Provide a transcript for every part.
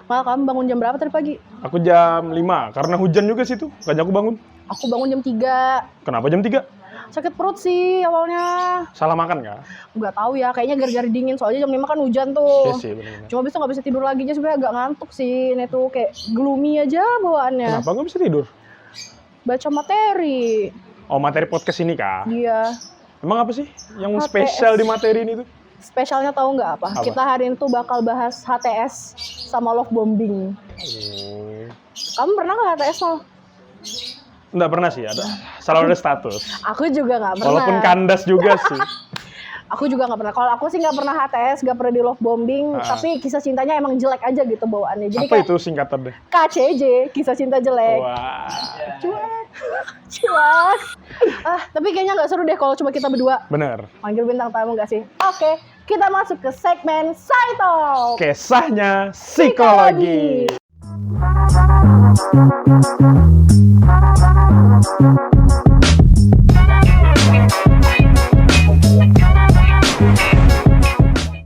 Mal, kamu bangun jam berapa tadi pagi? Aku jam 5, karena hujan juga sih tuh, makanya aku bangun. Aku bangun jam 3. Kenapa jam 3? Sakit perut sih awalnya. Salah makan kah? Nggak tahu ya, kayaknya gara-gara dingin. Soalnya jam 5 kan hujan tuh. Iya sih, benar-benar. Cuma besok nggak bisa tidur lagi, sebenarnya agak ngantuk sih. Ini tuh kayak gloomy aja bawaannya. Kenapa nggak bisa tidur? Baca materi. Oh, materi podcast ini kah? Iya. Emang apa sih yang HTS. spesial di materi ini tuh? Spesialnya tahu nggak apa? Apa? Kita hari ini tuh bakal bahas HTS sama love bombing. Oh. Kamu pernah nggak HTS, Mal? Nggak pernah sih, selalu ada status. Aku juga nggak pernah. Walaupun kandas juga sih. Aku juga nggak pernah. Kalau aku sih nggak pernah HTS, nggak pernah di love bombing. Tapi kisah cintanya emang jelek aja gitu bawaannya. Jadi Apa kayak itu singkatan deh? KCJ, kisah cinta jelek. Wah. Cuek. Tapi kayaknya nggak seru deh kalau cuma kita berdua. Bener. Panggil bintang tamu nggak sih? Oke, kita masuk ke segmen Saito. Kisahnya psikologi.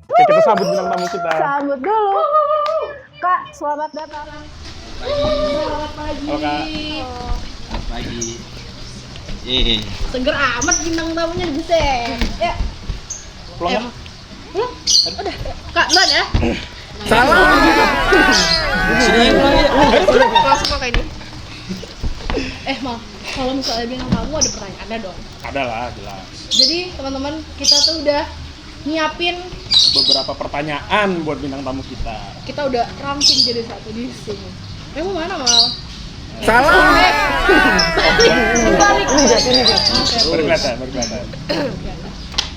Oke, kita sambut bintang tamu kita. Sambut dulu. Kak, selamat datang. Selamat pagi. Halo, Kak. Pagi. Seger amat bintang tamunya buset. Ya. Pulang ya? Udah. Kak, duluan ya. Salah. Sudah pulang ya. Langsung pakai ini. Mal, kalau misalnya bintang tamu ada pertanyaannya dong. Ada lah, jelas. Jadi teman-teman kita tuh udah nyiapin, Beberapa pertanyaan buat bintang tamu kita. kita udah rangkum jadi satu di sini. Mau mana, Mal? Salah. Balik. Berkelihatan.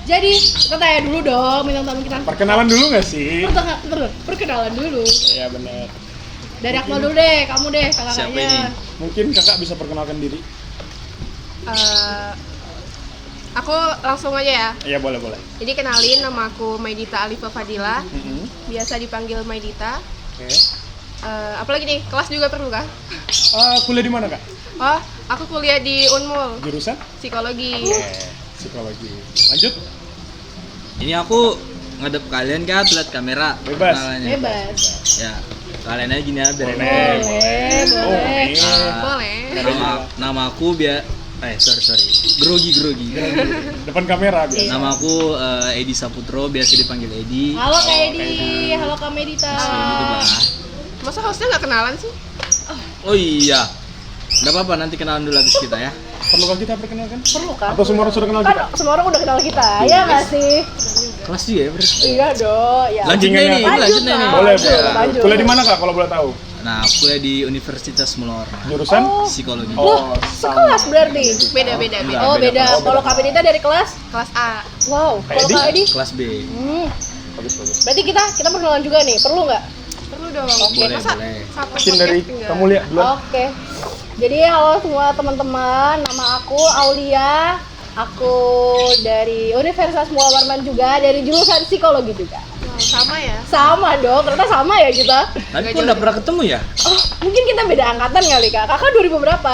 Jadi kita tanya dulu dong bintang tamu kita. Perkenalan dulu nggak sih? Perkenalan dulu. Iya benar. Dari Akmal dulu deh, kamu deh kakaknya. Siapa ini? Mungkin kakak bisa perkenalkan diri? Aku langsung aja ya. Iya boleh. Jadi kenalin, nama aku Maidita Alifa Fadila. Biasa dipanggil Maidita. Oke. Apalagi nih, kelas juga perlu kah? Kuliah di mana kak? Oh, aku kuliah di Unmul, Jurusan? psikologi. Psikologi. Lanjut. Ini aku ngadep kalian kan lihat kamera. Bebas. Kenalannya. Bebas. Ya. Kalian aja gini ya biar enak. Boleh. Boleh. Nama aku sorry. Grogi. Depan kamera biasa. Nama aku Edi Saputro, biasa dipanggil Edi. Halo Kak Edi, halo Kak Medita. Gitu, Bah. Masa hostnya nggak kenalan sih? Oh iya. Nggak apa-apa, nanti kenalan dulu habis kita ya. Perlukah kita perkenalkan? Perlu kan? Atau semua orang sudah kenal kita? Kan semua orang udah kenal kita, ya nggak sih? Kelas juga ya, berarti. Iya dong, ya. Lanjutnya Lanjut, nih, Kak. lanjutnya nih. Boleh. lanjut. Kuliah di mana kak kalau boleh tahu? Nah, aku kuliah di Universitas Mula Warna. Jurusan? Psikologi. Loh, sekelas berarti? Beda. Oh beda. Kalau Kak Medita dari kelas? Kelas A. Wow. Kak Kalau Edi? Kak Edi? Kelas B. Bagus. Berarti kita perkenalan juga nih, perlu nggak? Perlu dong. Boleh, Masa boleh. satu Mungkin dari podcast tinggal? kamu lihat dulu. Oke. Jadi halo semua teman-teman, nama aku Aulia. Aku dari Universitas Muhammad Warman juga, dari jurusan psikologi juga. Wow, sama ya? Sama dong, ternyata sama ya kita. Tapi kok nggak pernah ketemu ya? Oh, mungkin kita beda angkatan kali Kak. Kakak 2000 berapa?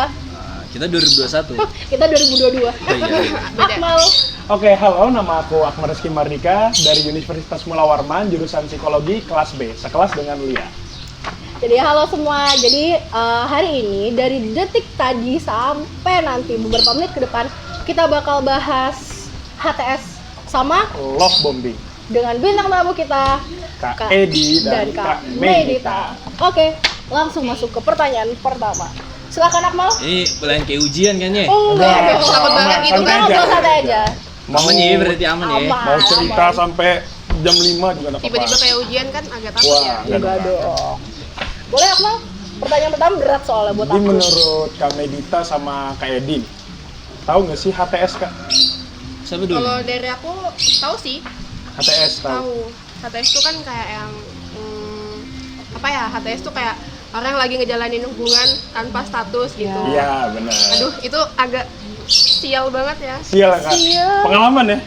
Kita 2021. Kita 2022. Oh iya. Beda. Akmal. Oke, halo, nama aku Akmal Rizky Mardika dari Universitas Mula Warman, jurusan psikologi kelas B, sekelas dengan Lia. Jadi halo semua. Jadi hari ini dari detik tadi sampai nanti beberapa menit ke depan kita bakal bahas HTS sama Love bombing. dengan bintang tamu kita Kak Edi dan Kak Medita. Oke, langsung masuk ke pertanyaan pertama. Silakan Akmal. Ini pelayan kayak ujian kan ya? Enggak dong. Takut banget gitu santai kan? aja. Ngobrol santai aja. Aman ya, berarti aman ya? Aman. Mau cerita sampai jam 5 juga nggak apa-apa. Tiba-tiba kayak ujian kan agak takut Wah, ya? Enggak dong. Boleh Akmal? Pertanyaan pertama berat soalnya buat Jadi aku. menurut Kak Medita sama Kak Edi, tahu nggak sih HTS Kak? Siapa dulu? Kalau dari aku tahu sih, HTS tahu. tahu. HTS itu kan kayak yang apa ya? HTS tuh kayak orang yang lagi ngejalanin hubungan tanpa status gitu. Iya benar. Aduh, itu agak sial banget ya. Sial Kak. Sial. Pengalaman ya?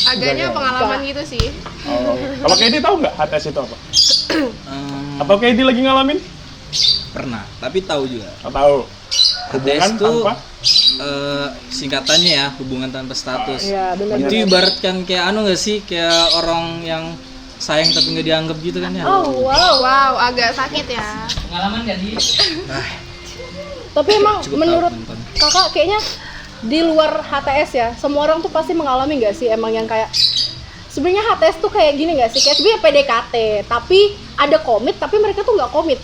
Agaknya Enggak. pengalaman gitu sih. Oh. Kalau Kak Edi tahu nggak HTS itu apa? Hmm, Atau Kak Edi lagi ngalamin? pernah, tapi tahu juga. Nggak tahu. Hubungan HTS itu tanpa? singkatannya ya, hubungan tanpa status. Iya, benar. Itu ibaratkan kayak anu nggak sih, kayak orang yang sayang tapi nggak dianggap gitu kan ya. Oh wow. Wow, agak sakit ya. Tapi emang Cukup menurut tahu nonton. kakak kayaknya di luar HTS ya, semua orang tuh pasti mengalami nggak sih emang yang kayak sebenarnya HTS tuh kayak gini nggak sih? Kayak sebenarnya PDKT, tapi ada komit, tapi mereka tuh nggak komit.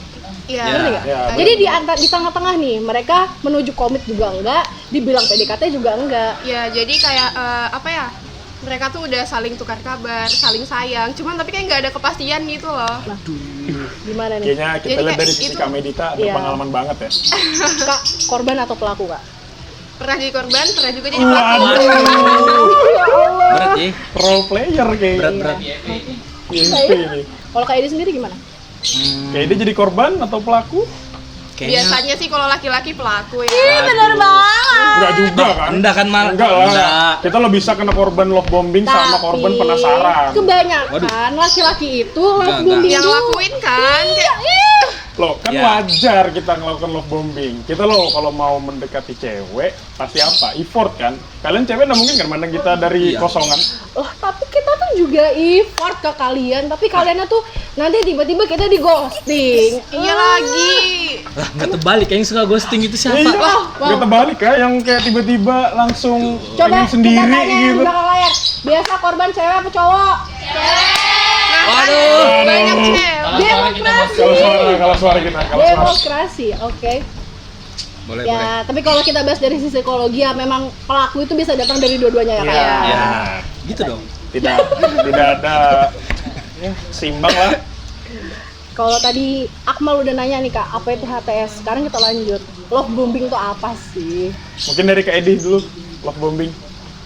Iya. Ya. Ngerti nggak? Ya, Jadi di tengah-tengah nih, mereka menuju komit juga enggak, dibilang PDKT juga enggak. Ya, jadi kayak apa ya? Mereka tuh udah saling tukar kabar, saling sayang. Cuman tapi kayak nggak ada kepastian gitu loh. Gimana nih? Kayaknya kita Jadi lihat kayak dari sisi itu- Kak Medita ada Iya. pengalaman banget ya. Kak, korban atau pelaku, Kak? Pernah jadi korban, pernah juga jadi pelaku. Berat ya. Role player kayaknya. Berat. IMP ini. Kalau Kak Edi sendiri gimana? Kayak dia jadi korban atau pelaku? Kayaknya Biasanya sih kalau laki-laki pelaku ya. Bener banget. Enggak juga kan? Enggak kan mal. Enggak lah. Enggak. Kita lo bisa kena korban love bombing sama korban penasaran. Kebanyakan laki-laki itu love Enggak. bombing Yang tuh. lakuin kan kayak Loh, kan Ya. wajar kita ngelakukan love bombing. Kita lo kalau mau mendekati cewek pasti apa? Effort kan? Kalian cewek nggak mungkin kan mandang kita dari Iya. kosongan. Oh, tapi kita tuh juga effort ke kalian, tapi kaliannya tuh nanti tiba-tiba kita di ghosting. iya lagi. Lah, nggak terbalik kayaknya suka ghosting itu siapa? Iya, Wah, nggak terbalik ya, yang kayak tiba-tiba langsung Coba pengen kita sendiri tanya yang gitu. belakang layar. Biasa korban cewek apa cowok? Waduh. Banyak cewek. Demokrasi. Kalau suara kita, kalau suara. Demokrasi, oke. Boleh, boleh. Ya, tapi kalau kita bahas dari sisi psikologi ya memang pelaku itu bisa datang dari dua-duanya ya, Kak. Iya. ya? Ya, gitu dong. Tidak ada ya, seimbang lah. Kalau tadi Akmal udah nanya nih Kak, apa itu HTS? Sekarang kita lanjut. Love bombing itu apa sih? Mungkin dari Kak Edi dulu, love bombing.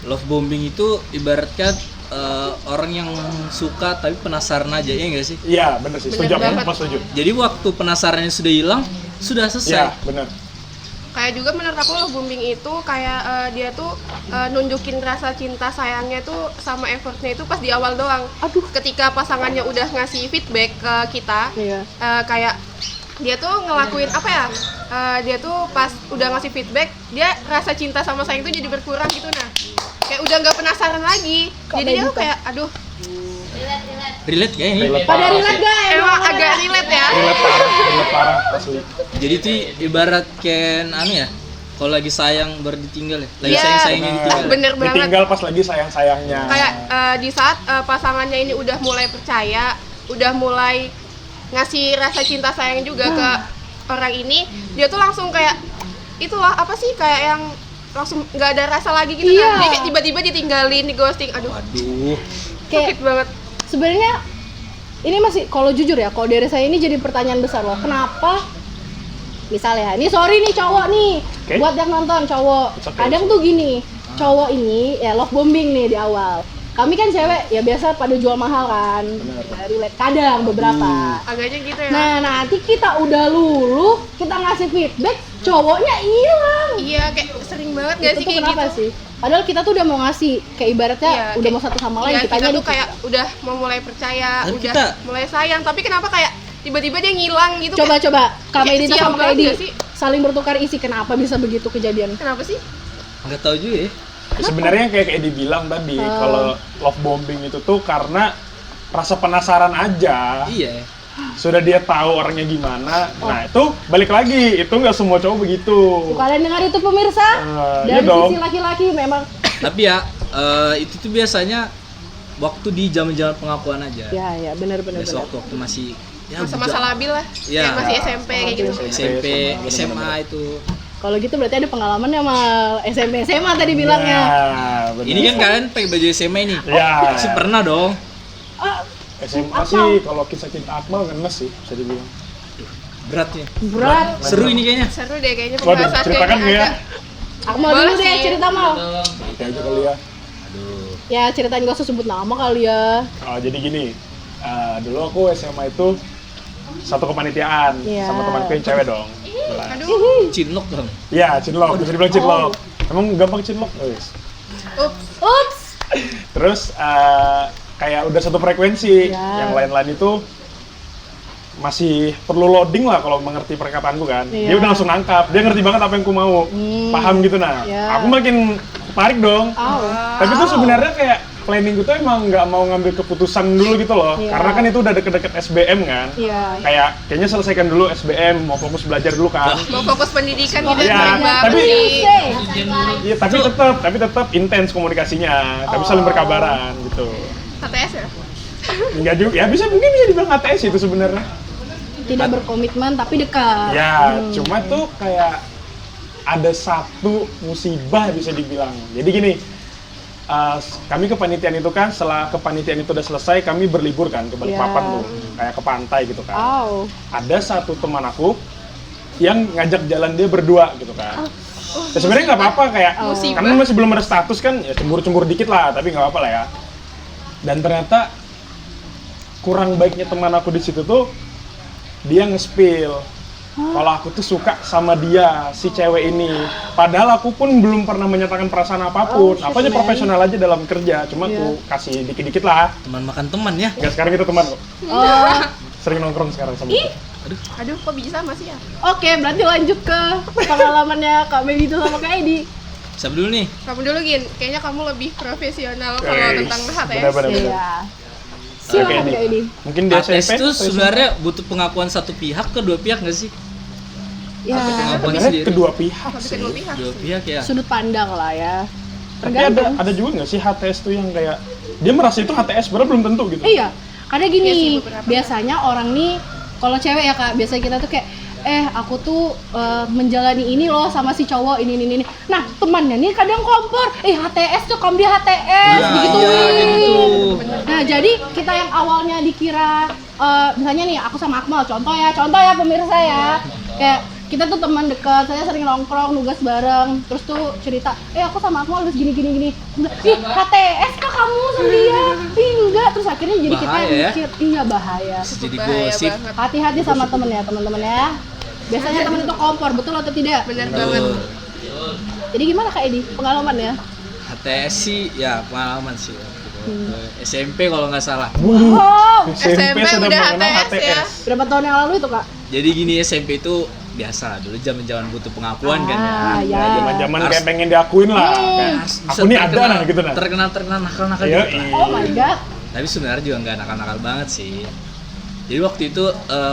Love bombing itu ibaratkan orang yang suka tapi penasaran aja, ya nggak sih? Iya, bener sih. Setuju, Bener aku banget. setuju. Jadi waktu penasarannya sudah hilang, sudah Iya, selesai. bener. Kayak juga menurut aku love bombing itu kayak dia tuh nunjukin rasa cinta sayangnya tuh sama effortnya itu pas di awal doang. Aduh. Ketika pasangannya udah ngasih feedback ke kita, Iya. kayak dia tuh ngelakuin apa ya? Dia tuh pas udah ngasih feedback, dia rasa cinta sama sayang itu jadi berkurang gitu nah. Kayak udah nggak penasaran lagi. Kak Jadi dia tuh Medita. kayak aduh, Relate ya ini? Relate Pada parah relate sih. gak? emang agak relate ya. Relate parah, asli. Jadi itu ibarat kayak anu ya, kalau lagi sayang baru ditinggal ya, lagi Iya. sayang-sayangnya ditinggal. Bener banget. Ditinggal pas lagi sayang-sayangnya. Kayak di saat pasangannya ini udah mulai percaya, udah mulai ngasih rasa cinta sayang juga ke orang ini, dia tuh langsung kayak itulah apa sih kayak yang langsung nggak ada rasa lagi gitu Iya. kan. Dia kayak tiba-tiba ditinggalin, di ghosting. Aduh, Waduh. sakit banget. Sebenarnya ini masih kalau jujur ya, kalau dari saya ini jadi pertanyaan besar loh. Kenapa? Misalnya, ini sorry nih cowok nih, Oke. buat yang nonton cowok. It's okay. Kadang tuh gini, cowok ini ya love bombing nih di awal. Kami kan cewek ya biasa pada jual mahal kan, relate kadang beberapa. Agaknya gitu ya. Nah nanti kita udah luluh, kita ngasih feedback, cowoknya hilang. Iya, kayak sering banget gak Itu sih tuh kayak kenapa gitu? sih? Padahal kita tuh udah mau ngasih, kayak ibaratnya Iya, udah kayak- mau satu sama lain, Iya, kitanya kita tuh di- kayak udah mau mulai percaya, Tapi udah kita- mulai sayang, tapi kenapa kayak tiba-tiba dia ngilang gitu? kayak, Coba Kak kayak Medita sial sama Kak banget Edi gak sih? saling bertukar isi, kenapa bisa begitu kejadian? Kenapa sih? Nggak tahu juga ya. Sebenarnya kayak Edi bilang tadi, kalau love bombing itu tuh karena rasa penasaran aja. Iya. Sudah dia tahu orangnya gimana. Nah, itu balik lagi, itu nggak semua cowok begitu. Kalian dengar itu pemirsa? Iya Dari dong. sisi laki-laki memang Tapi ya itu tuh biasanya waktu di zaman-zaman pengakuan aja. ya benar. Biasa waktu masih ya Masa-masa budak. labil lah, Iya. kayak masih SMP kayak gitu. SMP, Bener-bener. SMA itu. Kalau gitu berarti ada pengalamannya sama SMP SMA tadi bilangnya. Nah, bener. Ini kan kalian pakai baju SMA ini. Ya. Pasti pernah dong. Ah, SMA Akmal. sih, kalau kisah cinta Akmal ngenes sih, bisa dibilang. Beratnya. berat. Seru ini kayaknya. Seru deh kayaknya Waduh, pembahasannya ceritakan ini ya. agak. Akmal Boleh dulu deh sih. cerita mal. Nanti aja kali ya. Aduh. Ya ceritain gak usah sebut nama kali ya. Jadi gini, dulu aku SMA itu satu kepanitiaan Iya. sama temanku yang cewek dong. Jelas. Aduh, Cinlok dong. Iya, cinlok, bisa dibilang cinlok. Emang gampang cinlok, guys. Ups. Terus kayak udah satu frekuensi, Ya. yang lain-lain itu masih perlu loading lah kalau mengerti perkataanku kan. Iya. Dia udah langsung nangkap, dia ngerti banget apa yang ku mau, paham gitu nah. Ya. Aku makin tertarik dong. Au. Tapi tuh sebenarnya kayak planning gue tuh emang nggak mau ngambil keputusan dulu gitu loh. Iya. Karena kan itu udah deket-deket SBM kan. Iya. Kayaknya selesaikan dulu SBM, mau fokus belajar dulu kan. Mau fokus pendidikan gitu Iya, banget tapi- nih. Iya, tapi tetap intens komunikasinya, tapi saling berkabaran gitu. HTS ya? Enggak juga, ya mungkin bisa dibilang ATS itu sebenarnya. Tidak berkomitmen tapi dekat. Ya, cuma tuh kayak ada satu musibah bisa dibilang. Jadi gini, kami kepanitiaan itu kan, setelah kepanitiaan itu udah selesai, kami berlibur kan ke Balikpapan Iya. tuh, kayak ke pantai gitu kan. Oh. Ada satu teman aku yang ngajak jalan dia berdua gitu kan. Ya, sebenarnya nggak apa-apa kayak, Musibah. karena masih belum ada status kan, ya cemburu-cemburu dikit lah, tapi nggak apa-apa lah ya. Dan ternyata kurang baiknya teman aku di situ tuh, dia nge-spill kalau aku tuh suka sama dia, si cewek ini. Padahal aku pun belum pernah menyatakan perasaan apapun. shit, Apa aja man. profesional aja dalam kerja, cuma Iya. aku kasih dikit-dikit lah. Teman makan teman ya. Enggak, sekarang kita teman kok. Oh. Sering nongkrong sekarang sama dia. Aduh, kok bisa masih ya? Oke, berarti lanjut ke pengalamannya Kak Medita sama Kak Edi. Siapa dulu nih? Kamu dulu Gin, kayaknya kamu lebih profesional kalau Guys, tentang HTS. benar-benar. Iya. Silakan Oke, Kak Edi. Mungkin di HTS SMP itu atau sebenarnya butuh pengakuan satu pihak ke dua pihak nggak sih? Ya, pengakuan sebenarnya sendiri. kedua pihak Tapi sih. kedua pihak. Dua pihak ya. sudut pandang lah ya. Tapi Tergantung. ada juga nggak sih HTS tuh yang kayak dia merasa itu HTS, padahal belum tentu gitu. Iya, karena gini, Iya sih, beberapa. biasanya orang nih, kalau cewek ya Kak, biasanya kita tuh kayak, aku tuh menjalani ini loh sama si cowok ini. Nah, temannya nih kadang kompor, HTS tuh, kamu dia HTS, Iya, begitu. iya, kayak gitu. Nah, jadi kita yang awalnya dikira, misalnya nih, aku sama Akmal, contoh ya pemirsa ya, kayak kita tuh teman dekat, saya sering nongkrong, nugas bareng, terus tuh cerita, aku sama Akmal harus gini. Ih, HTS kah kamu sama dia? Ih, enggak, terus akhirnya jadi kita yang Bahaya ya? mikir, iya bahaya. Jadi Bahaya gosip. banget. Hati-hati sama temen ya, teman-teman ya. Biasanya temen itu kompor, betul atau tidak? Bener banget. Jadi gimana Kak Edi, pengalaman ya? HTS sih ya pengalaman sih. Gitu. SMP kalau nggak salah. Wow, SMP sudah udah mengenal HTS ya. berapa tahun yang lalu itu Kak? Jadi gini SMP itu biasa lah dulu zaman butuh pengakuan kan ya. Ya. Zaman-zaman Harus- kayak pengen diakuin lah. Kayak, Bisa aku nih ada terkenal- nah gitu nah. Terkenal nakal-nakal Iya, gitu. Oh my god. Tapi sebenarnya juga nggak nakal-nakal banget sih. Jadi waktu itu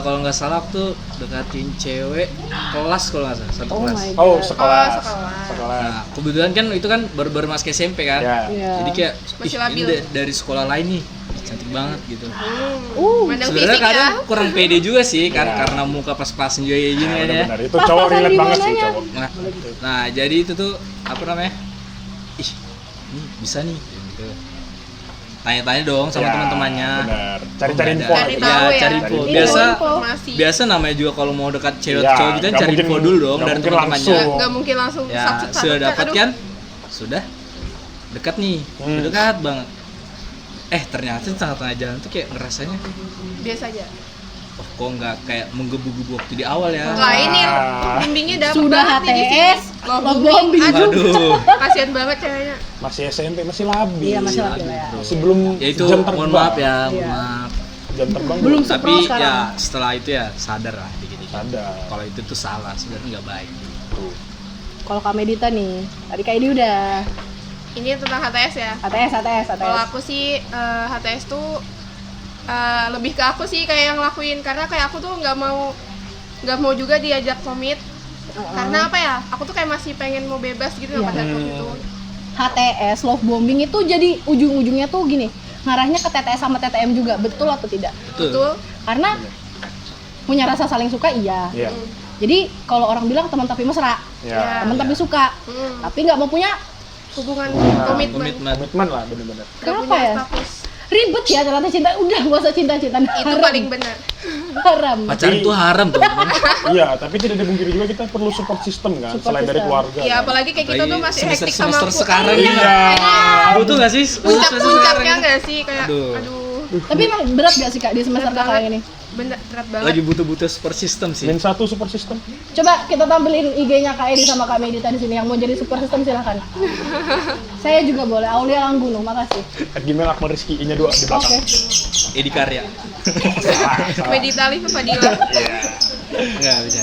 kalau nggak salah aku tuh dekatin cewek kelas kalau nggak salah, satu Oh kelas. my god. Oh, sekolah. Oh, sekolah. Nah, kebetulan kan itu kan baru masuk SMP kan. Ya. Iya. Jadi kayak Masih "Ih, labil." ini dari sekolah lain nih cantik banget gitu. Mandang Sebenarnya fisik kadang ya. kurang pede juga sih kan Iya. karena muka pas-pasan juga kayak gini Nah, kan ya. benar. Itu cowok Pas-pasan relate di banget sih mananya? cowok. Nah, jadi itu tuh apa namanya? Ih, ini bisa nih gitu. Tanya-tanya dong sama Ya, teman-temannya. Benar. Cari-cari Oh, info. nggak ada. Cari gitu. tahu ya. Cari info. Cari Biasa info. Informasi. biasa namanya juga kalau mau dekat cewek Ya, cowok gitu kan nggak cari mungkin- info dulu dong nggak dari mungkin teman-temannya. langsung. Nggak mungkin langsung Ya, satu-satu. sudah dapat Aduh. kan? Sudah dekat nih. Udah dekat banget. Ternyata di tengah-tengah jalan tuh kayak ngerasanya Biasa aja. oh kok nggak kayak menggebu-gebu waktu di awal ya. Lah ini Ah. bimbingnya dapet Sudah banget nih di sini. HTS, Love love bombing. bombing Aduh, Waduh. kasihan banget ceweknya. Masih SMP, masih labil. Iya, masih labil ya. Masih belum Ya itu jam terbang. mohon maaf ya, mohon Iya. maaf. Jam terbang Belum Tapi sepro sekarang. ya setelah itu ya sadar lah dikit-dikit. ada. Kalau itu tuh salah, sebenarnya nggak baik. Tuh. Kalau Kak Medita nih, tadi Kak Edi udah Ini tentang HTS ya. HTS. Kalau aku sih HTS tuh lebih ke aku sih kayak yang ngelakuin, karena kayak aku tuh nggak mau juga diajak komit. Karena apa ya? Aku tuh kayak masih pengen mau bebas gitu Iya. pada waktu itu. HTS, love bombing itu jadi ujung-ujungnya tuh gini, ngarahnya ke TTS sama TTM juga, betul atau tidak? Betul. Karena punya rasa saling suka iya. Iya. Jadi kalau orang bilang teman tapi mesra, Ya. teman tapi suka, tapi nggak mau punya, Hubungan komitmen. Komitmen lah bener-bener. Nggak Kenapa punya ya? status. ribet ya ternyata cinta. Udah gak usah cinta-cinta. Itu paling benar. haram. Pacaran tuh haram tuh. Iya, tapi tidak dipungkiri juga kita perlu support system kan, Support selain dari system. keluarga. Ya kan. apalagi kayak kita tuh masih hektik sama semester sekarang Iya. ini. Iya. Butuh gak sih? Puncak-puncaknya nggak sih kayak Aduh. aduh. Tapi emang berat gak sih Kak di semester Berat kakak banget. ini? Bener, berat banget. Lagi butuh-butuh support system sih. Min satu support system. Coba kita tampilin IG-nya Kak Edi sama Kak Medita di sini yang mau jadi support system silahkan. Saya juga boleh. Aulia Langgunung, makasih. Gmail Akmal Rizky, I-nya 2 di Oke. belakang. Edi Karya. Medita Live Fadila. Enggak bisa.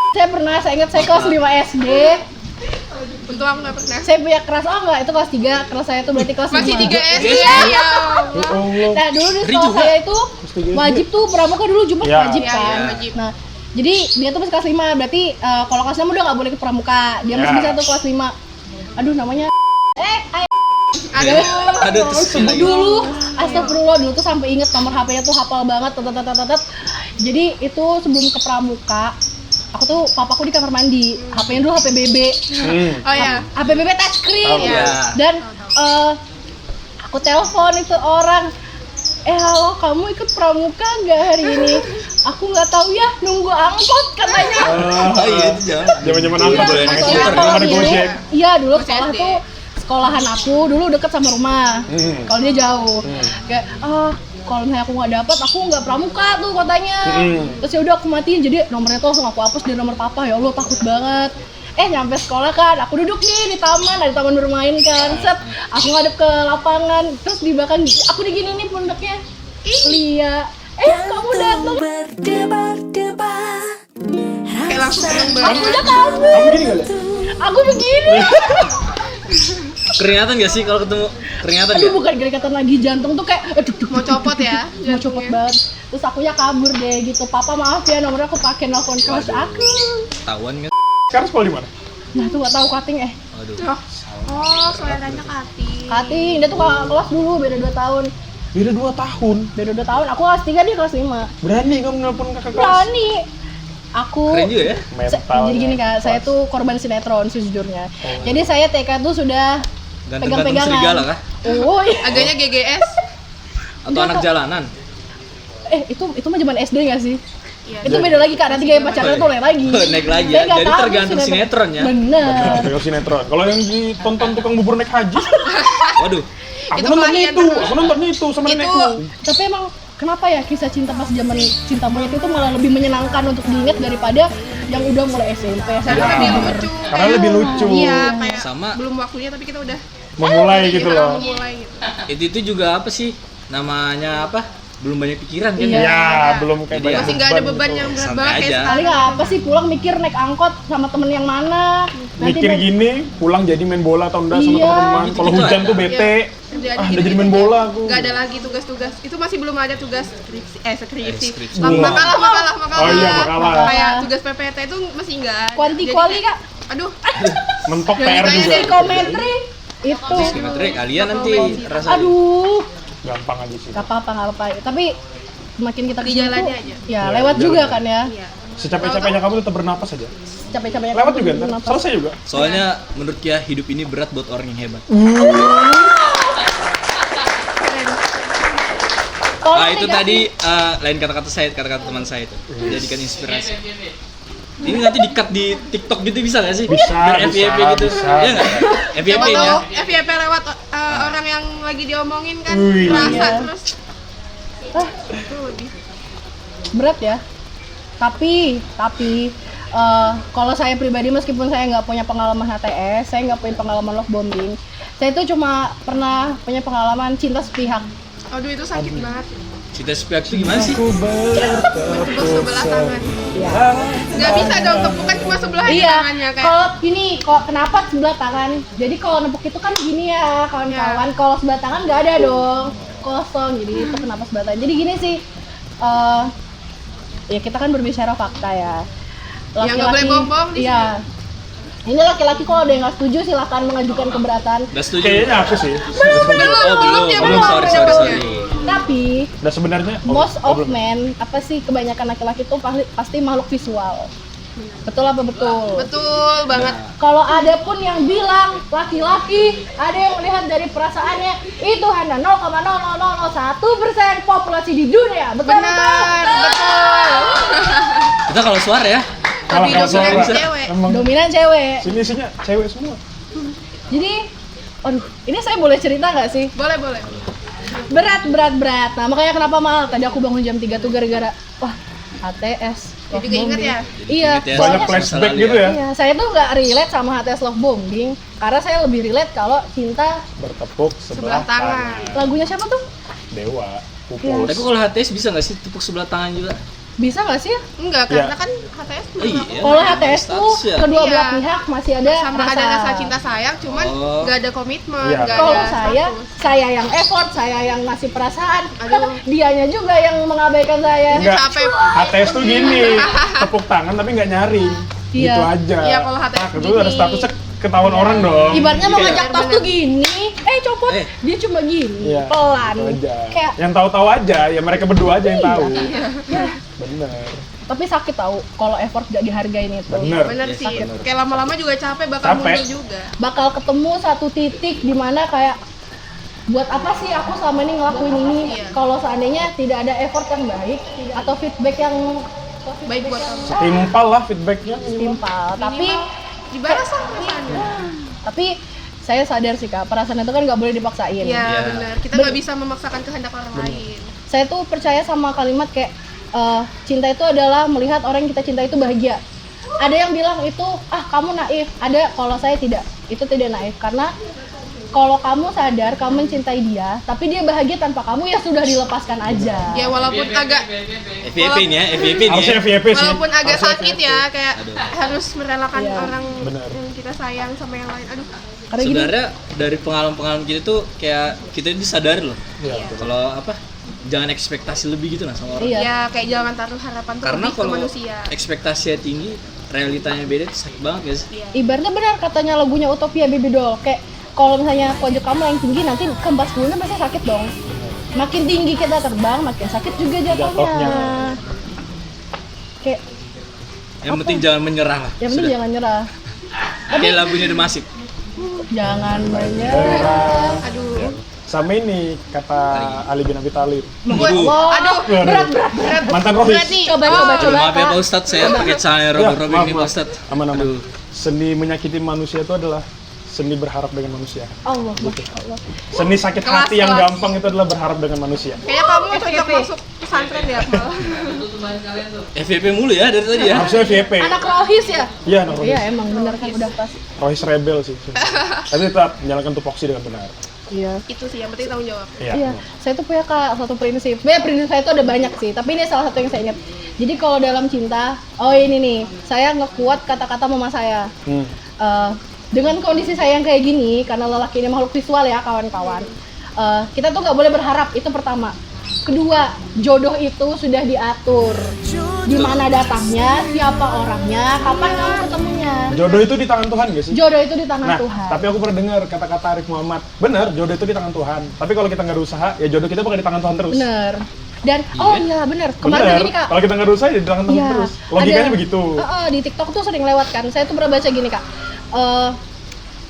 Saya ingat saya kelas 5 SD. Untung aku nggak pernah. Saya punya kelas enggak, itu kelas 3, kelas saya tuh berarti kelas 5. Masih 3 SD ya. Ya Allah. Nah dulu di Ri sekolah juga. saya itu SD. wajib tuh pramuka dulu Jumat Ya. wajib Ya, kan. ya, wajib. Nah jadi dia tuh masih kelas 5, berarti kalau kelas 6 udah nggak boleh ke pramuka. Dia masih Ya. bisa tuh kelas 5. Aduh namanya Aduh. Aduh, terus sebut dulu, astagfirullah dulu tuh sampai inget nomor HP-nya tuh hafal banget, tetet. Jadi itu sebelum ke pramuka, aku tuh papaku di kamar mandi, HP-nya dulu HP BB, Oh ya. HP BB touchscreen, Tahu. Iya. dan aku telepon itu orang, halo kamu ikut pramuka nggak hari ini? Aku nggak tahu ya, nunggu angkot katanya. Oh iya itu jangan. Zaman-zaman Iya, angkot boleh naik naik Soalnya skuter, kalau belum ada dulu, Gojek. iya dulu Gojek sekolah SD. tuh sekolahan aku dulu deket sama rumah. Kalau dia jauh, kayak kalau misalnya aku nggak dapat, aku nggak pramuka tuh katanya. Terus ya udah aku matiin, jadi nomornya tuh langsung aku hapus dari nomor papa. Ya Allah takut banget. Nyampe sekolah kan, aku duduk nih di taman, ada taman bermain kan. Set, aku ngadep ke lapangan, terus di belakang aku digini nih pundaknya. Lia, kamu datang. Kayak langsung seneng Aku banget. udah kabur. Kamu gini gak? Aku begini. Keringatan gak sih kalau ketemu? Keringatan Aduh gak? bukan keringatan lagi, jantung tuh kayak Mau copot ya. mau copot banget. Terus akunya kabur deh gitu. Papa maaf ya, nomornya aku pakai nelfon crush aku. Tahuan kan? Sekarang sekolah di mana? Nah tuh gak tahu cutting Aduh. Oh, soalnya Kati. cutting dia tuh kakak kelas dulu beda 2 tahun. Beda 2 tahun. Beda 2 tahun. Aku kelas 3 dia kelas 5. Berani kamu nelpon kakak kelas? Berani. Aku Keren juga ya? Mental. jadi gini kak, saya tuh korban sinetron sejujurnya. Jadi saya TK tuh sudah Ganteng-ganteng pegang-pegangan. serigala kah? Oh iya. Agaknya GGS. Atau Enggak, anak Kak. jalanan? Itu mah zaman SD gak sih? Iya. Itu beda lagi kak, nanti gaya pacarnya tuh naik lagi. Naik lagi Saya ya? nggak Jadi tahu tergantung sinetron ya? Bener. Pegang sinetron. Kalau yang ditonton tukang bubur naik haji, Waduh. aku Itu nonton kelahiran itu. terus. Aku nonton itu sama Itu nenekku. Tapi emang kenapa ya kisah cinta pas zaman cinta monyet itu malah lebih menyenangkan untuk diingat daripada yang udah mulai SMP, SMA. karena lebih lucu. Karena lebih lucu. Iya, kayak Sama. belum waktunya tapi kita udah Memulai gitu kita loh. memulai gitu. Itu juga apa sih? Namanya apa? Belum banyak pikiran kan? Iya. Ya, belum kayak Jadi banyak Masih nggak ada beban gitu. yang berat Santai banget kayak aja. Kali sekarang. nggak apa sih pulang mikir naik angkot sama temen yang mana. Mikir naik- gini, pulang jadi main bola atau enggak sama Iya. teman-teman. Gitu-gitu Kalau hujan aja. tuh bete. Udah jadi main bola aku. Nggak ada lagi tugas-tugas. Itu masih belum ada tugas skripsi. Skripsi. Makalah. Oh iya, makalah. Kayak tugas PPT itu masih nggak ada. Kuanti Jadi kuali kayak- kak. Aduh. Mentok Yang PR ditanya juga. deh, Psikometri itu. Psikometri kalian nanti rasain. Aduh. Gampang aja sih. Gak apa-apa. Tapi semakin kita Di kesini jalannya tuh, aja. Ya Ya, lewat jalan juga aja. kan ya. Iya. Secapek-capeknya kamu tetap bernapas aja. Capek-capeknya. Lewat kamu juga dulu ntar. kenapa? Selesai juga. Soalnya menurut Kia hidup ini berat buat orang yang hebat. Kalau Ah itu negatif- tadi lain kata-kata saya, kata-kata teman saya itu. Jadikan inspirasi. Ini nanti di-cut di TikTok gitu bisa gak sih? Bisa, Biar bisa, FYP gitu. bisa. Iya enggak? Siapa FYP tahu ya. FYP lewat orang yang lagi diomongin kan Wih. rasa Iya. terus Ah, itu lebih berat ya. Tapi kalau saya pribadi meskipun saya nggak punya pengalaman HTS, saya nggak punya pengalaman love bombing, saya itu cuma pernah punya pengalaman cinta sepihak. aduh itu sakit banget. Cinta sepihak itu gimana sih? Aku Tepuk sebelah tangan. Ya. Nggak bisa dong, tepukan cuma sebelah aja Iya, tangannya kayak. kalau gini, kok kenapa sebelah tangan? Jadi kalau nepuk itu kan gini ya kawan-kawan. Kalau sebelah tangan nggak ada dong, kosong. Jadi itu kenapa sebelah tangan? Jadi gini sih, ya kita kan berbicara fakta ya. Ya, nggak boleh bohong di Iya. Ini laki-laki kalau ada yang nggak setuju silahkan mengajukan keberatan. Udah setuju? Kayaknya aku sih. Oh belum, dia belum, belum, sorry. Tapi Udah sebenarnya. most of belum. men, apa sih kebanyakan laki-laki itu pasti makhluk visual. Betul apa betul? Betul banget. Kalau ada pun yang bilang laki-laki ada yang melihat dari perasaannya, itu hanya 0,00001% populasi di dunia. Betul Benar, betul. Kita kalau suara ya. Tapi Kalau dominan suara, cewek. Emang Dominan cewek. sini isinya cewek semua. Jadi, aduh, ini saya boleh cerita nggak sih? Boleh. Berat. Nah, makanya kenapa mal? Tadi aku bangun jam 3 tuh gara-gara, wah, HTS. Jadi love keinget bombing. ya? Iya, Ingat ya. Banyak soalnya flashback lalu gitu ya. ya. iya, saya tuh nggak relate sama HTS love bombing karena saya lebih relate kalau cinta. Bertepuk Sebelah tangan. Lagunya siapa tuh? Dewa. Iya. Pupus. Tapi kalau HTS bisa nggak sih tepuk sebelah tangan juga? Bisa nggak sih? Enggak, Iya. karena kan HTS belum Iya. aku- Kalau HTS tuh Status ya? kedua Iya. belah pihak masih ada sama ada rasa cinta sayang, cuman Oh. nggak ada komitmen, Iya. nggak Kalau ada status. saya yang effort, saya yang ngasih perasaan, kan Aduh. dianya juga yang mengabaikan saya. Enggak. capek. HTS tuh gini, tepuk tangan tapi nggak nyaring. Iya. Gitu aja. Iya, kalau HTS Nah, itu gini. ada statusnya ketahuan orang dong. Ibaratnya mau Iya. ngajak tos tuh gini, copot, Eh. dia cuma gini, Iya, pelan. itu aja. Kayak, Yang tahu-tahu aja, ya mereka berdua aja yang Iya. tahu. ya, Bener. tapi sakit tahu kalau effort gak dihargain itu. Bener. Bener Iya, sih, bener. kayak lama-lama juga capek, bakal Capek. mundur juga. Bakal ketemu satu titik di mana kayak buat apa sih aku selama ini ngelakuin ini Iya. kalau seandainya tidak ada effort yang baik atau feedback yang Baik buat kamu. Setimpal lah feedbacknya. timpal. Tapi Dibalas lah perasaannya. tapi saya sadar sih Kak, perasaan itu kan nggak boleh dipaksain. Iya, Iya. benar. Kita nggak bisa memaksakan kehendak orang lain. Saya tuh percaya sama kalimat kayak cinta itu adalah melihat orang yang kita cinta itu bahagia. Ada yang bilang itu kamu naif, ada kalau saya tidak, itu tidak naif karena kalau kamu sadar kamu mencintai dia, tapi dia bahagia tanpa kamu ya sudah dilepaskan aja. Ya walaupun agak FYP nih ya, FYP nih Harusnya ya. FYP sih. walaupun agak Harusnya sakit FYP. ya, kayak Aduh. harus merelakan Iya. orang Benar. yang kita sayang sama yang lain. Aduh. Karena gini, Sebenarnya dari pengalaman-pengalaman kita tuh kayak kita disadari loh. Iya. Kalau apa? Jangan ekspektasi lebih gitu lah sama orang. iya. Ya kayak jangan taruh harapan tuh Karena lebih ke kalau manusia. ekspektasinya tinggi, realitanya beda itu sakit banget guys. Iya. Ibaratnya benar katanya lagunya Utopia Baby Doll, kayak kalau misalnya pojok kamu yang tinggi nanti kembas dulunya pasti sakit dong. Makin tinggi kita terbang, makin sakit juga jatuhnya. Jatuhnya. Kayak Yang penting jangan menyerah lah. yang penting Sudah. jangan nyerah. Kayak lagunya The Massive. Jangan menyerah. Aduh. Sama ini kata Ali bin Abi Thalib. Waduh. Aduh. Berat. Mantan Rohis. Berat nih. Coba Maaf ya Kak. Pak Ustadz, saya pakai celana Ya, robek-robek maaf, nih Pak maaf. Ustadz. Aman-aman. Aduh. Seni menyakiti manusia itu adalah seni berharap dengan manusia. Allah, Masya Allah. Seni sakit Kelas, hati yang kelas. gampang itu adalah berharap dengan manusia. Kayaknya kamu cocok masuk pesantren ya, malah. FYP mulu ya dari tadi ya. Harusnya FYP. Anak Rohis ya? Iya, anak Rohis. Iya emang bener kan udah pas. Rohis rebel sih. Tapi tetap menjalankan tupoksi dengan benar. Iya. Itu sih yang penting tanggung jawab. Iya, saya tuh punya Kak satu prinsip. Sebenarnya prinsip saya tuh ada banyak sih, tapi ini salah satu yang saya ingat. Jadi kalau dalam cinta, ini nih, saya ngekuat kata-kata mama saya. Dengan kondisi saya yang kayak gini, karena lelaki ini makhluk visual ya kawan-kawan. Kita tuh nggak boleh berharap, itu pertama. Kedua, jodoh itu sudah diatur. Di mana datangnya, siapa orangnya, kapan kamu ketemunya. Jodoh itu di tangan Tuhan gak sih? Jodoh itu di tangan Nah, Tuhan. tapi aku pernah dengar kata-kata Arif Muhammad. Bener, jodoh itu di tangan Tuhan. Tapi kalau kita nggak berusaha, ya jodoh kita bakal di tangan Tuhan terus. Bener. Dan iya bener. Kemarin Bener. gini Kak. Kalau kita nggak berusaha, ya di tangan Tuhan Iya, terus. Logikanya ada- begitu. Di TikTok tuh sering lewat kan. Saya tuh pernah baca gini Kak.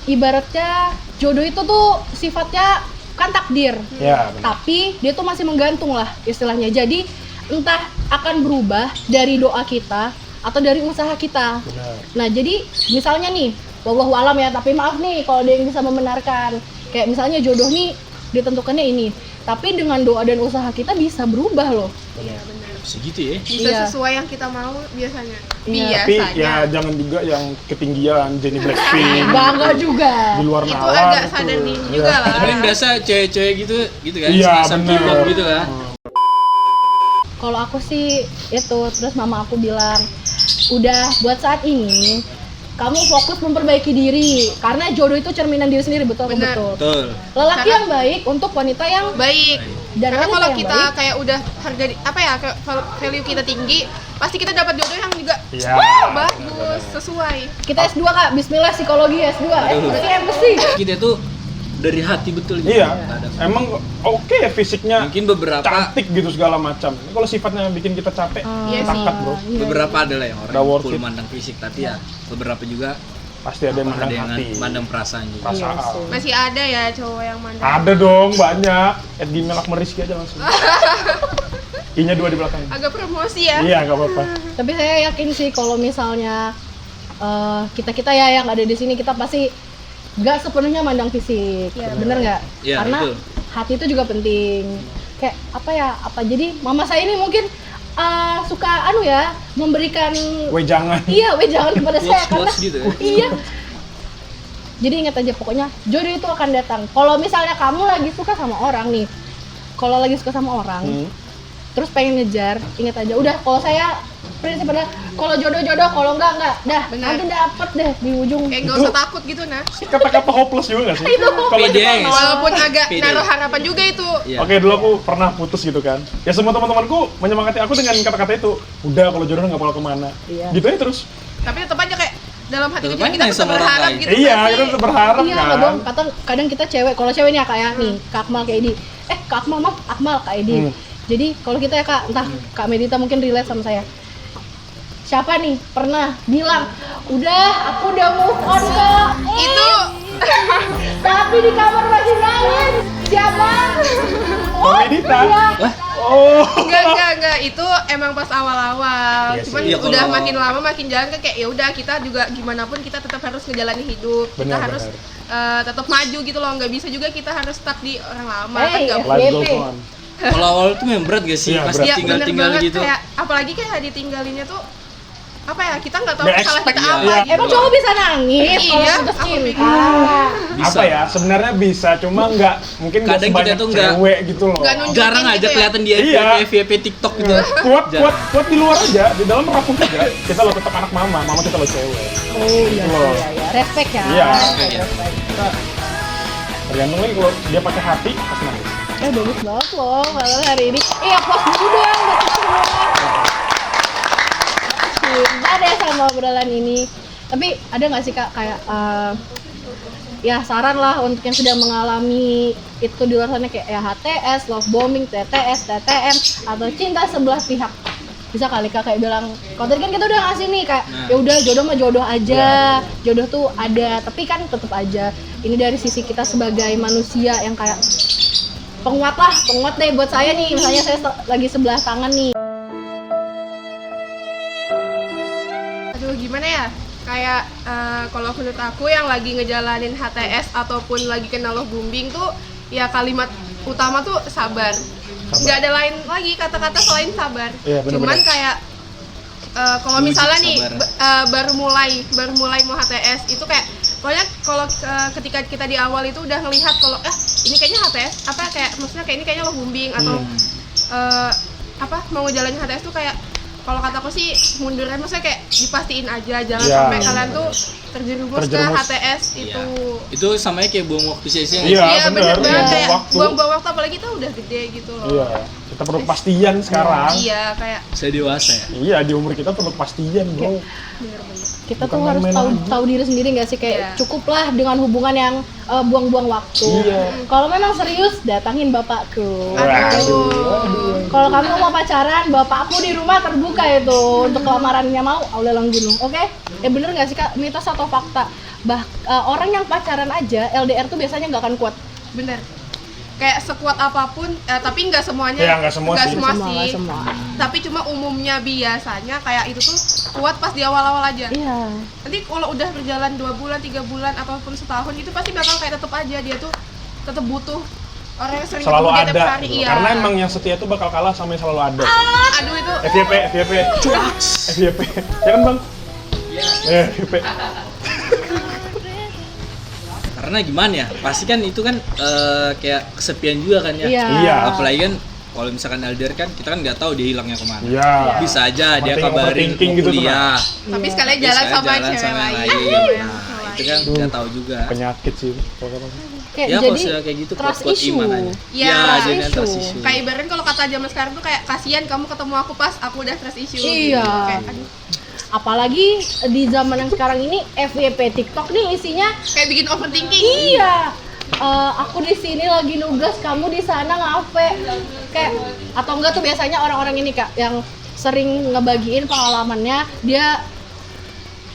Ibaratnya jodoh itu tuh sifatnya kan takdir. Ya, benar. Tapi dia tuh masih menggantung lah istilahnya. Jadi entah akan berubah dari doa kita atau dari usaha kita. Benar. Nah, jadi misalnya nih, wallahu alam ya, tapi maaf nih kalau ada yang bisa membenarkan. Kayak misalnya jodoh nih ditentukannya ini. Tapi dengan doa dan usaha kita bisa berubah loh. Iya, benar. Segitu ya. Bisa Iya. sesuai yang kita mau biasanya. Iya. Tapi Biasanya. ya jangan juga yang ketinggian Jenny Blackpink. Bangga juga. Di luar Itu nalar. agak gitu. sadar diri Iya. juga lah. Tapi kan biasa cewek-cewek gitu kan. Iya, Semacam bener. K-pop gitu kan. Kalau aku sih itu, terus mama aku bilang, udah buat saat ini kamu fokus memperbaiki diri karena jodoh itu cerminan diri sendiri, betul Benar. betul. Betul. Lelaki Karena- yang baik untuk wanita yang Baik. dan Karena wanita kalau yang kita baik, kayak udah harga kayak value kita tinggi, pasti kita dapat jodoh yang juga Iya. bagus, sesuai. kita S2 Kak, bismillah psikologi S2, MC. Kita tuh dari hati betul gitu. Iya. Nggak ada. Emang oke fisiknya Mungkin beberapa cantik gitu segala macam. Kalau sifatnya bikin kita capek, Iya sih. takat bro. beberapa ada lah yang orang Nggak worth full it. mandang fisik, tapi ya beberapa juga Pasti ada yang ada mandang yang hati. mandang perasaan juga. Perasaan. Iya sih. Masih ada ya cowok yang mandang. Ada dong, banyak. @gmail Akmerizky aja langsung. I-nya 2 di belakang. Agak promosi ya. Iya, nggak apa-apa. Tapi saya yakin sih kalau misalnya kita ya yang ada di sini, kita pasti nggak sepenuhnya mandang fisik, Iya, bener nggak? Iya, Karena betul. hati itu juga penting. Kayak apa? Jadi mama saya ini mungkin suka memberikan Jangan. iya jangan kepada saya karena Quotes gitu ya. iya. Jadi ingat aja pokoknya jodoh itu akan datang. Kalau misalnya kamu lagi suka sama orang nih, kalau lagi suka sama orang, terus pengen ngejar, ingat aja udah kalau saya prinsip adalah kalau jodoh-jodoh, kalau enggak dah. Benar. Nanti dapet deh di ujung. Kayak nggak Itu- usah takut gitu nah. Kata-kata hopeless juga gak sih? Kalau Pede kita ya. mau- Walaupun agak Pede. naruh harapan juga itu. Iya. Oke, dulu aku pernah putus gitu kan. Ya semua teman-temanku menyemangati aku dengan kata-kata itu. Udah kalau jodoh nggak bakal kemana. Iya. Gitu aja terus. Tapi tetap aja kayak dalam hati Tetep kita aja tetap sama orang berharap lain. gitu. Iya, nggak kita sih? tetap berharap Iya kan. nggak bohong, kadang kita cewek, kalau cewek nih ya kak ya, nih Kak Akmal kayak Edi, Kak Akmal maaf, Akmal Kak Edi. Jadi kalau kita ya kak, entah Kak Medita mungkin relate sama saya. Siapa nih pernah bilang, udah aku udah move on kok. Itu Tapi di kamar masih nangis. Siapa? Medita? Iya. Wah, Oh. enggak itu emang pas awal-awal. Iya Cuman sih. Iya, udah kalau- makin lama makin jalan kan kayak ya udah kita juga gimana pun kita tetap harus ngejalani hidup. Kita Benar, harus tetap maju gitu loh. Nggak bisa juga kita harus stuck di orang lama kan Hey, nggak FYP. Life goes on. kalau awal tuh memang berat gak sih? Iya, Pas berat. ya tinggal-tinggal bener banget gitu. kayak apalagi kayak ditinggalinnya tuh apa ya kita nggak tahu Nggak salah expect, kita iya. apa Iya. gitu Emang loh. cowok bisa nangis kalau Iya, putus aku cinta. bingung. Bisa. Apa ya? Sebenarnya bisa, cuma nggak mungkin nggak Kadang kita sebanyak tuh nggak- cewek gitu loh. nggak nunjuk. Jarang Gitu aja ya. kelihatan di Iya. FYP TikTok gitu. Kuat, Jarang. kuat di luar aja, di dalam rapuh aja. Kita lo tetap anak mama kita lo cewek. Oh iya, Gitu loh. iya. Respect ya. Iya. Respect. Tergantung lagi kalau dia pakai hati, pasti nangis. Bagus banget loh malam hari ini. Applause dulu dong buat kita semua. Cinta deh sama obrolan ini. Tapi ada nggak sih kak kayak ya saran lah untuk yang sedang mengalami itu di luar sana kayak ya HTS, love bombing, TTS, TTM atau cinta sebelah pihak. Bisa kali kak kayak bilang, kalau tadi kan kita udah ngasih nih kayak Nah. ya udah jodoh mah jodoh aja, jodoh tuh ada, tapi kan tetap aja ini dari sisi kita sebagai manusia yang kayak penguat deh buat saya nih, misalnya saya lagi sebelah tangan nih. Aduh gimana ya kayak kalau menurut aku yang lagi ngejalanin HTS ataupun lagi kena love bombing tuh ya kalimat utama tuh sabar. Nggak ada lain lagi kata-kata selain sabar. Iya, bener-bener. Cuman kayak kalau Wujud misalnya nih sabar. baru mulai mau HTS itu kayak pokoknya kalau ketika kita di awal itu udah ngelihat kalau ini kayaknya HTS apa kayak maksudnya kayak ini kayaknya love bombing atau apa mau ngejalanin HTS tuh kayak kalau kataku sih mundurnya maksudnya kayak dipastiin aja jangan Iya. sampai kalian tuh terjerumus ke Terjerumus. HTS itu. Iya. Itu samanya kayak buang waktu sia-sia. Iya, Iya bener bener. banget Buang kayak waktu. buang-buang waktu apalagi kita udah gede gitu loh. Iya, kita perlu kepastian sekarang. Iya kayak Saya dewasa ya. Iya, di umur kita perlu kepastian, bro. bener-bener. Kita Bukan tuh harus main-main tahu diri sendiri nggak sih kayak Iya. cukuplah dengan hubungan yang buang-buang waktu. Iya. Kalau memang serius datangin bapakku. Aduh. Kalau kamu mau pacaran, bapakku di rumah terbuka itu untuk lamarannya mau aulelang gunung. Oke? Bener nggak sih kak? Mitos atau fakta? Orang yang pacaran aja LDR tuh biasanya nggak akan kuat. Bener. Kayak sekuat apapun, tapi nggak semuanya. Iya, nggak semua sih. Semua, sih. nggak semua. Tapi cuma umumnya biasanya kayak itu tuh kuat pas di awal-awal aja. Iya. Nanti kalau udah berjalan 2 bulan, 3 bulan ataupun setahun itu pasti bakal kayak tetep aja dia tuh tetep butuh orang yang sering Selalu ketemu dia tiap ada. hari. Gitu. Iya. Karena emang yang setia itu bakal kalah sama yang selalu ada. Aduh itu FYP. FYP. Ya kan, Bang? FYP. Karena gimana ya? Pasti kan itu kan kayak kesepian juga kan ya. Iya. Iya. Apalagi kan kalau misalkan LDR kan kita kan nggak tahu dia hilangnya kemana. Iya. Bisa aja dia kabarin Overthinking mau gitu tuh, kuliah. tapi sekalian Bisa jalan sama jalan cewek sama yang lain. lain. Sama yang Nah, itu lain. kan nggak tahu juga. Penyakit sih. Pokoknya. Kayak Ya kalau jadi sudah kayak gitu trust kuat issue. iman aja. Iya, trust jadi issue. trust issue. Kayak ibaratnya kalau kata zaman sekarang tuh kayak kasihan kamu ketemu aku pas aku udah trust issue. Iya. Gitu. Kayak aduh, Apalagi di zaman yang sekarang ini FYP TikTok nih isinya kayak bikin overthinking. iya. Aku di sini lagi nugas, kamu di sana ngafe. Kayak atau enggak tuh biasanya orang-orang ini Kak yang sering ngebagiin pengalamannya, dia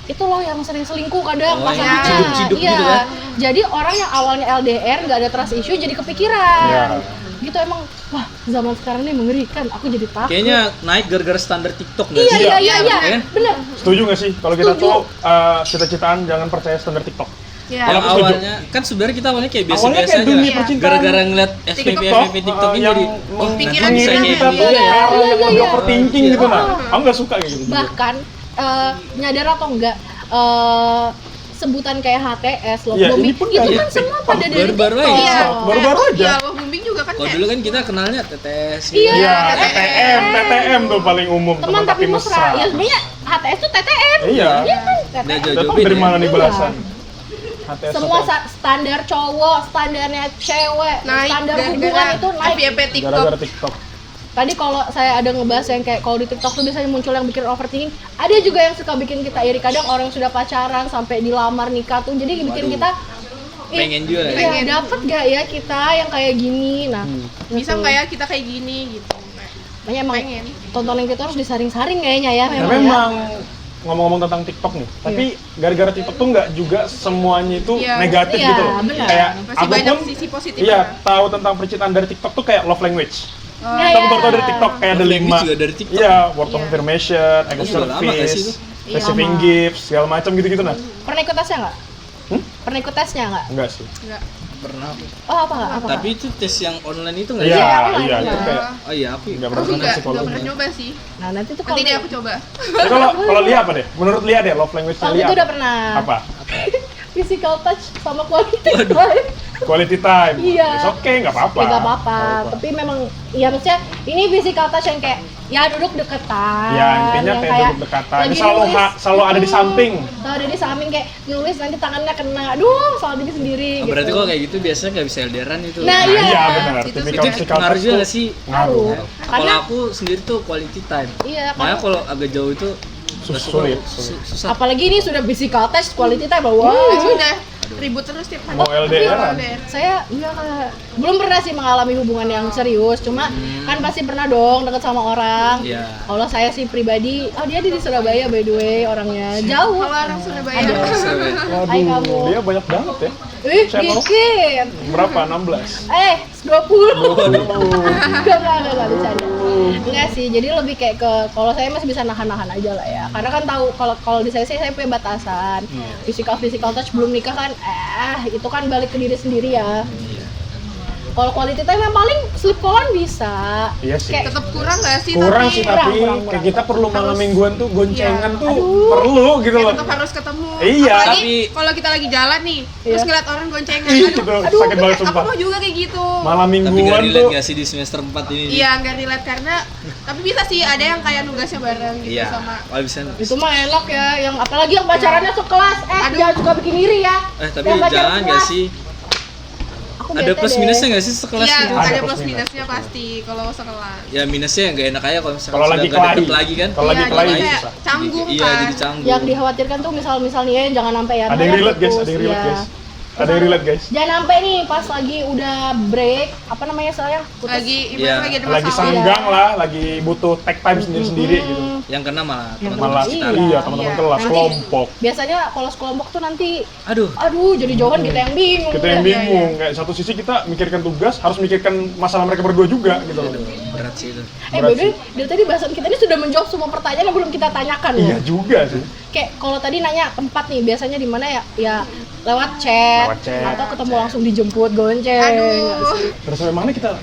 itu loh yang sering selingkuh kadang Oh, pas yang lagi ciduk-ciduk iya. gitu kan? Jadi orang yang awalnya LDR nggak ada trust issue jadi kepikiran. Iya. Gitu emang wah zaman sekarang ini mengerikan. Aku jadi takut. Kayaknya naik gara-gara standar TikTok nggak Iya sih? iya iya Iya, iya. kan? Bener. Setuju nggak sih? Kalau kita Setuju. tuh cita-citaan jangan percaya standar TikTok. Iya. Kalau Aku setuju. awalnya kan sebenarnya kita awalnya kayak Awalnya biasa-biasa kayak aja. dunia Iya. percintaan. Gara-gara ngeliat FYP TikTok, TikTok ini yang jadi pikiran nanti bisa mengirim kayak kita gini tuh ya. ke arah yang Iya, lebih iya. overthinking gitu nah. Aku nggak suka kayak gitu. Bahkan nyadar atau enggak sebutan kayak HTS, love Iya, bombing ini pun itu kayak kan semua TikTok. pada dari Baru-baru TikTok. aja. Iya. Baru-baru aja. Iya, love bombing juga kan Kalau kayak dulu kan kita kenalnya TTS. Iya. Iya, TTM tuh paling umum, Teman tapi mesra. Ya sebenarnya HTS tuh TTM. Iya. Iya kan Udah TTM. jauh-jauh Udah tau beda dari ya. mana nih Iya. belasan? HTS Semua HTS. standar cowok, standarnya cewek, naik standar hubungan gara-gara itu naik. FYP TikTok. Gara-gara TikTok. Tadi kalau saya ada ngebahas yang kayak kalau di TikTok tuh biasanya muncul yang bikin overthinking, ada juga yang suka bikin kita iri. Kadang orang yang sudah pacaran sampai dilamar nikah tuh, jadi bikin Waduh. kita Pengen juga ya? Pengen dapet gak ya kita yang kayak gini. Nah, Bisa gitu. nggak ya kita kayak gini gitu. Makanya emang Pengen. tontonan kita harus disaring-saring kayaknya ya Tapi memang ya. memang ngomong-ngomong tentang TikTok nih, tapi gara-gara TikTok tuh nggak juga semuanya itu Iya. negatif Iya, gitu loh. benar. Kayak Masih aku banyak pun sisi positif. iya tahu tentang percintaan dari TikTok tuh kayak love language. Oh, Iya, Kita baru tahu dari TikTok kayak ada Love language 5. juga dari TikTok. Iya, word of Iya. affirmation, act of Itu udah lama nggak sih service, itu? Iya, receiving lama. gifts, segala macam gitu-gitu nah. Pernah ikut tesnya nggak? Pernah ikut tesnya nggak? Enggak sih. enggak. Pernah aku. Oh apa nggak? Apa Tapi itu tes yang online itu nggak Iya, sih? online, iya, iya. itu kayak Oh iya, aku enggak Aku pernah enggak psikolog. pernah nyoba sih. Nah nanti tuh Nanti deh aku coba. Jadi kalau Lia apa deh? Menurut Lia deh love language-nya waktu Lia. itu apa? udah pernah. Apa? Physical touch sama quality Waduh. time. Quality time. Iya. It's okay, enggak apa-apa. Ya nggak apa-apa. Tapi memang ya maksudnya ini physical touch yang kayak ya duduk deketan. Ya, intinya yang kayak duduk dekatan. lagi Ini selalu nulis, selalu ada di samping. Selalu ada di samping kayak nulis nanti tangannya kena. Aduh, soal diri sendiri Oh, berarti gitu. kalau kayak gitu biasanya nggak bisa LDRan itu. Nah, Nah, iya. iya benar. Itu Tipikal Itu physical ngaruh touch juga tuh nggak sih? ngaruh. Ya. Kalau Karena- aku sendiri tuh quality time. Iya, Makanya karena- kalau agak jauh itu nggak suka, Sulit. susah. apalagi ini sudah physical touch quality time. Wow. Ya sudah, ribut terus tiap hari. Mau LDR-an. Saya ya, belum pernah sih mengalami hubungan yang serius, cuma kan pasti pernah dong deket sama orang. Iya. Kalau saya sih pribadi, oh dia di Surabaya by the way orangnya jauh. Kalau orang Surabaya. Hai kamu. Waduh, dia banyak banget ya. Ih, Channel. dikit. Berapa? 16. 20. Waduh. Enggak bercanda. Enggak sih, jadi lebih kayak ke kalau saya masih bisa nahan-nahan aja lah ya. Karena kan tahu kalau di saya sih saya punya batasan. Physical touch belum nikah kan itu kan balik ke diri sendiri ya. Kalau quality time yang paling sleep callan bisa. Iya sih. Kayak Tetap kurang nggak sih? Kurang tapi sih tapi kurang. kayak kita perlu malam mingguan tuh goncengan Iya. tuh Aduh. perlu gitu loh. tetap harus ketemu. Iya. Apalagi Tapi- kalau kita lagi jalan nih, terus Iya. ngeliat orang goncengan. Ih, Aduh, itu sakit banget aku sumpah. mau juga kayak gitu. Malam Tapi nggak mingguan relate tuh nggak sih di semester 4 ini? Iya, nggak relate karena tapi bisa sih ada yang kayak nugasnya bareng gitu Iya. sama. Kalau bisa. itu mah enak ya, yang apalagi yang pacarannya sekelas. Aduh. Jangan suka bikin iri ya. Tapi Yang pacaran jangan nggak sekelas. sih? Aku Ada bete plus deh. minusnya nggak sih sekelas Iya, gitu? Ada ada plus plus minus. minusnya pasti kalau sekelas. Ya minusnya nggak enak aja kalau misalkan kalau sudah lagi nggak deket kelahi. lagi kan. Kalau lagi Iya, kelahi jadi kayak susah. canggung Iya, kan. jadi canggung. Yang dikhawatirkan tuh misal nih jangan sampai ya. Ada yang Naya relate guys, putus, ada yang relate iya. guys. Ada yang relate guys. Jangan sampai nih pas lagi udah break, apa namanya saya putus. Lagi Iya. ibaratnya lagi ada Lagi masalah. senggang lah, lagi butuh take time sendiri-sendiri gitu. Yang kena malah Yang teman-teman Malah sekitar. Iya. iya teman-teman Iya. kelas Nanti- kelompok. Biasanya kalau sekelompok tuh nanti Aduh, jadi jauhan kita yang bingung. Kita yang ya. bingung, kayak satu sisi kita mikirkan tugas, harus mikirkan masalah mereka berdua juga gitu loh. berat sih itu. Berat Bebe, dari tadi bahasan kita ini sudah menjawab semua pertanyaan yang belum kita tanyakan loh. Iya juga sih. Kayak kalau tadi nanya tempat nih, biasanya di mana ya? Ya lewat chat, Lewat chat. atau ketemu langsung dijemput gonceng. Aduh. Terus sampai mana kita?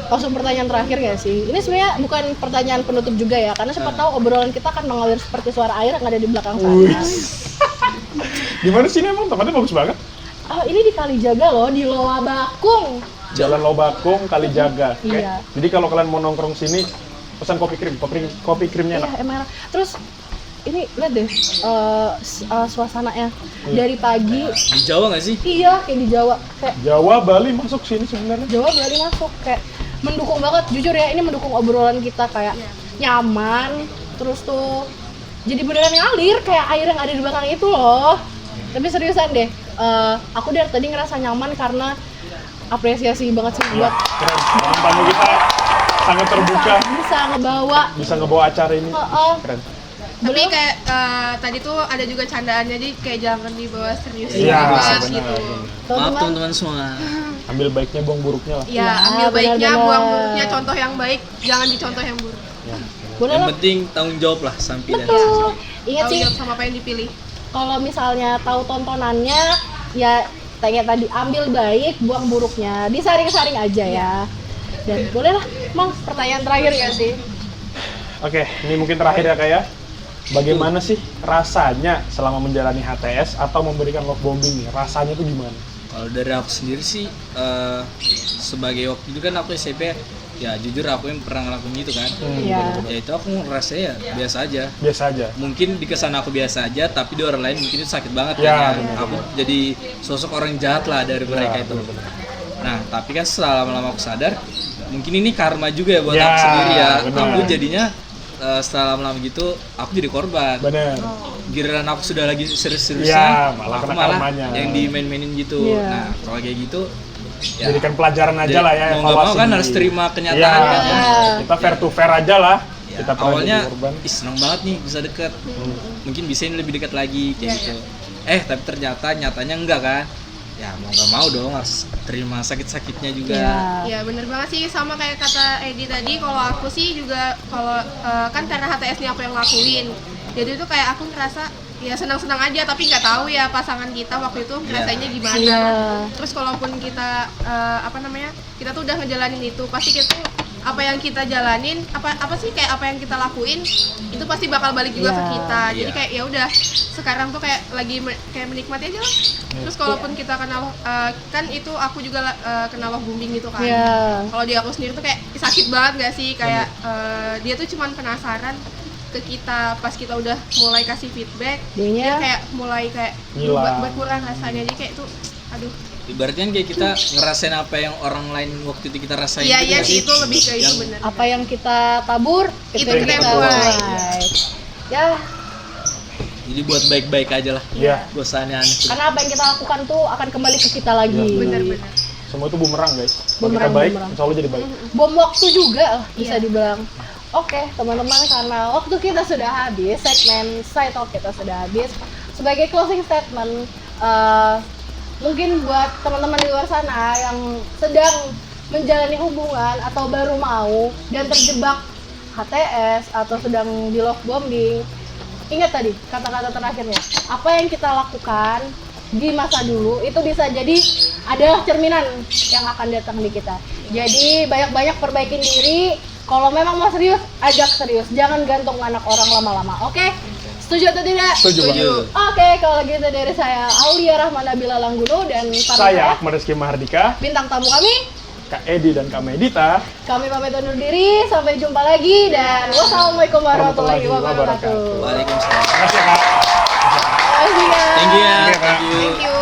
Langsung pertanyaan terakhir ya sih. Ini sebenarnya bukan pertanyaan penutup juga ya, karena siapa tahu obrolan kita akan mengalir seperti suara air yang ada di belakang Wih. sana. Gimana sih ini emang tempatnya bagus banget? Oh, ini di Kalijaga loh, di Loa Bakung. Jalan Lobakung, Kalijaga. Oke. Iya. Jadi kalau kalian mau nongkrong sini, pesan kopi krim. Kopi krimnya enak. Iya, emang enak. Terus ini lihat deh suasananya dari pagi. Di Jawa nggak sih? Iya, kayak di Jawa. Kayak Jawa, Bali masuk sini sebenarnya. Jawa Bali masuk kayak mendukung banget, jujur ya, ini mendukung obrolan kita kayak nyaman, terus tuh jadi beneran ngalir kayak air yang ada di belakang itu loh. Tapi seriusan deh, aku dari tadi ngerasa nyaman karena apresiasi banget sih buat Keren. Ruang tamu kita sangat terbuka, bisa ngebawa. bisa ngebawa acara ini. Keren. Tapi kayak tadi tuh ada juga candaannya, jadi kayak jangan dibawa serius Iya, banget benar, gitu. benar. Maaf Teman-teman, teman-teman semua. Ambil baiknya, buang buruknya lah. Ya, Ya, ambil baiknya, benar-benar. buang buruknya, contoh yang baik, jangan dicontoh yang buruk. boleh Yang lah. penting tanggung jawab lah sampai dan Betul. Ingat Tahu sih, jawab sama apa yang dipilih. kalau misalnya tahu tontonannya, ya kayak tadi ambil baik, buang buruknya, disaring-saring aja ya. Dan boleh lah, Mang, pertanyaan terakhir ya sih. Oke, ini mungkin terakhir ya kayak. Bagaimana sih rasanya selama menjalani HTS atau memberikan love bombing nih? Rasanya tuh gimana? Kalau dari aku sendiri sih sebagai waktu itu kan aku SMP ya jujur aku yang pernah ngelakuin gitu kan. Iya. Ya itu aku ngerasa ya biasa aja. Biasa aja. Mungkin di kesan aku biasa aja tapi di orang lain mungkin itu sakit banget Ya, kan. benar, Aku jadi sosok orang jahat lah dari mereka itu. benar-benar. Nah, tapi kan setelah lama-lama aku sadar mungkin ini karma juga ya buat Ya, aku sendiri ya. benar. Aku jadinya setelah lama-lama gitu aku jadi korban. Bener. Giliran aku sudah lagi serius-seriusnya, Ya, malah aku kena malah karmanya. yang dimain-mainin gitu. Iya. Nah, kalau kayak gitu ya Jadikan pelajaran aja lah ya. mau nggak mau evaluasi kan diri. harus terima kenyataan Ya, kan ya. kita fair to fair aja lah. Ya, Kita pernah awalnya jadi korban. seneng banget nih bisa deket, mungkin bisa ini lebih dekat lagi kayak gitu. Tapi ternyata nyatanya enggak kan. Ya mau nggak mau dong harus terima sakit-sakitnya juga. Iya. Ya bener banget sih, sama kayak kata Edi tadi. Kalau aku sih juga kalau kan karena HTS ini aku yang lakuin, jadi itu kayak aku ngerasa ya senang-senang aja, tapi nggak tahu ya pasangan kita waktu itu ngerasainnya gimana. Iya. Terus kalaupun kita kita tuh udah ngejalanin itu, pasti kita tuh apa yang kita jalanin, apa sih kayak apa yang kita lakuin itu pasti bakal balik juga Iya. ke kita. Jadi Iya. kayak ya udah sekarang tuh kayak lagi kayak menikmati aja lah. Terus kalaupun kita kenal kan itu aku juga kenal love bombing gitu kan. Iya. Kalau di aku sendiri tuh kayak sakit banget gak sih, kayak dia tuh cuman penasaran ke kita pas kita udah mulai kasih feedback, Dianya dia kayak mulai kayak Hilang. berkurang rasanya, jadi kayak tuh aduh. Ibaratnya kayak kita ngerasain apa yang orang lain waktu itu kita rasain. Iya gitu iya nggak sih, itu lebih ke itu Yang- bener. apa yang kita tabur Itu yang kita yang tuai. Ya, Jadi buat baik-baik aja lah. Iya. Gak usah aneh-aneh. karena apa yang kita lakukan tuh akan kembali ke kita lagi. Iya, Bener-bener. Semua itu bumerang guys. Kalau kita Bumerang, baik, bumerang. insya Allah jadi baik. Bom waktu juga lah, bisa Iya. dibilang. Oke, teman-teman, karena waktu kita sudah habis, segmen Side Talk kita sudah habis. Sebagai closing statement, mungkin buat teman-teman di luar sana yang sedang menjalani hubungan atau baru mau dan terjebak HTS atau sedang di love bombing, ingat tadi kata-kata terakhirnya, apa yang kita lakukan di masa dulu itu bisa jadi adalah cerminan yang akan datang di kita. Jadi banyak-banyak perbaikin diri. Kalau memang mau serius, ajak serius. Jangan gantung anak orang lama-lama. Oke? Setuju atau tidak? Setuju banget. Oke, kalau gitu dari saya Aulia Rahmana Bila Langguno dan partner Saya Ahmad Rizky Mahardika, bintang tamu kami. Kak Edi dan Kak Medita. Kami pamit undur diri. Sampai jumpa lagi dan wassalamualaikum warahmatullahi wabarakatuh. Waalaikumsalam. Terima kasih ya, Kak. Terima kasih, guys. Thank you ya. Thank you, Kak. Thank you. Thank you.